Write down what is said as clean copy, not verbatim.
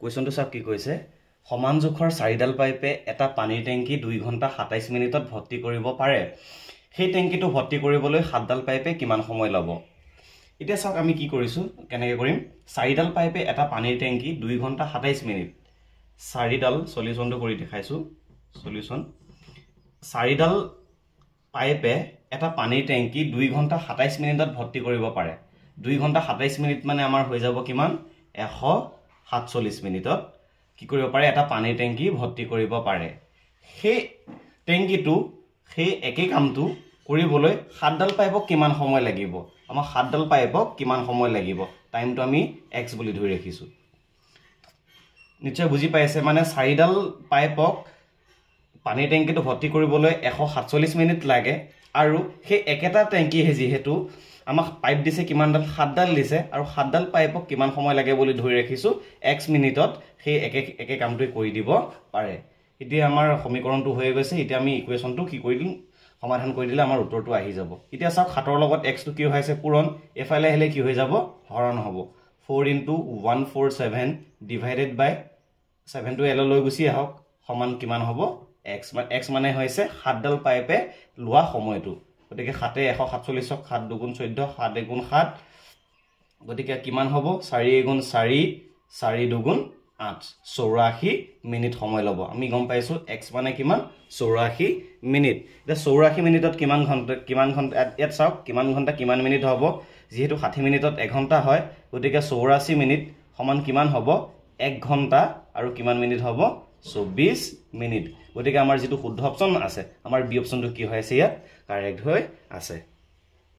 কুৱেশ্যনটো চাওক কি কৈছে সমান জোখৰ 4ডাল পাইপে এটা পানীৰ টেংকি 2 ঘণ্টা 27 মিনিটত ভৰ্তি কৰিব পাৰে সেই টেংকিটো ভৰ্তি কৰিবলৈ 7ডাল পাইপে কিমান সময় ল'ব এতিয়া চাওক আমি কি কৰিছো কেনেকৈ কৰিম 4ডাল পাইপে এটা পানীৰ টেংকি 2 ঘণ্টা 27 মিনিট 4ডাল সলিউশনটো কৰি দেখাইছো সলিউশন 4ডাল পাইপে এটা পানীৰ টেংকি 2 ঘণ্টা 27 মিনিটত ভৰ্তি কৰিব পাৰে 2 ঘণ্টা 27 মিনিট মানে আমাৰ হৈ যাব কিমান 147 মিনিটত কি কৰিব পাৰে এটা পানীৰ টেংকি ভৰ্তি কৰিব পাৰে সেই টেংকিটো সেই একেই কামটো কৰিবলৈ 7ডাল পাইপক কিমান সময় লাগিব আমাৰ 7ডাল পাইপক কিমান সময় লাগিব টাইমটো আমি x বুলি ধৰি ৰাখিছো নিশ্চয় বুজি পাইছে মানে 4ডাল পাইপক পানীৰ টেংকিটো ভৰ্তি কৰিবলৈ 147 মিনিট লাগে আৰু সেই একেটা টেংকি যেহেতু আমাক পাইপ দিছে কিমানডাল 7ডাল দিছে আৰু 7ডাল পাইপক কিমান সময় লাগে বুলি ধৰি ৰাখিছো x মিনিটত সেই একে কামটো কৰি দিব পাৰে এতিয়া আমাৰ সমীকৰণটো হৈ গৈছে এতিয়া আমি ইকুৱেশ্যনটো কি কৰি দিম সমাধান কৰি দিলে আমাৰ উত্তৰটো আহি যাব এতিয়া চাওক 7 ৰ লগত x টো কি হৈছে পূৰণ এফালে হেলে কি হৈ যাব হৰণ হ'ব 4 * 147 ডিভাইডেড বাই 7 টো l লৈ গুছি আহক সমান কিমান হ'ব x মানে হৈছে 7ডাল পাইপে লোৱা সময়টো গতিকে 7 এ 147ক 7 2 * 14 7 1 * 7 গতিকে কিমান হ'ব 4 * 4 4 2 * 8 84 মিনিট সময় ল'ব আমি গম পাইছো x মানে কিমান 84 মিনিট এটা 84 মিনিটত কিমান ঘন্টা এত চাওক কিমান ঘন্টা কিমান মিনিট হ'ব যেহেতু 60 মিনিটত 1 ঘন্টা হয় গতিকে 84 মিনিট সমান কিমান হ'ব 1 ঘন্টা আৰু কিমান মিনিট হ'ব 24 মিনিট গতিকে আমাৰ যেটো শুদ্ধ অপচন আছে আমাৰ বি অপচনটো কি হৈ আছে ইয়াত কাৰেক্ট হৈ আছে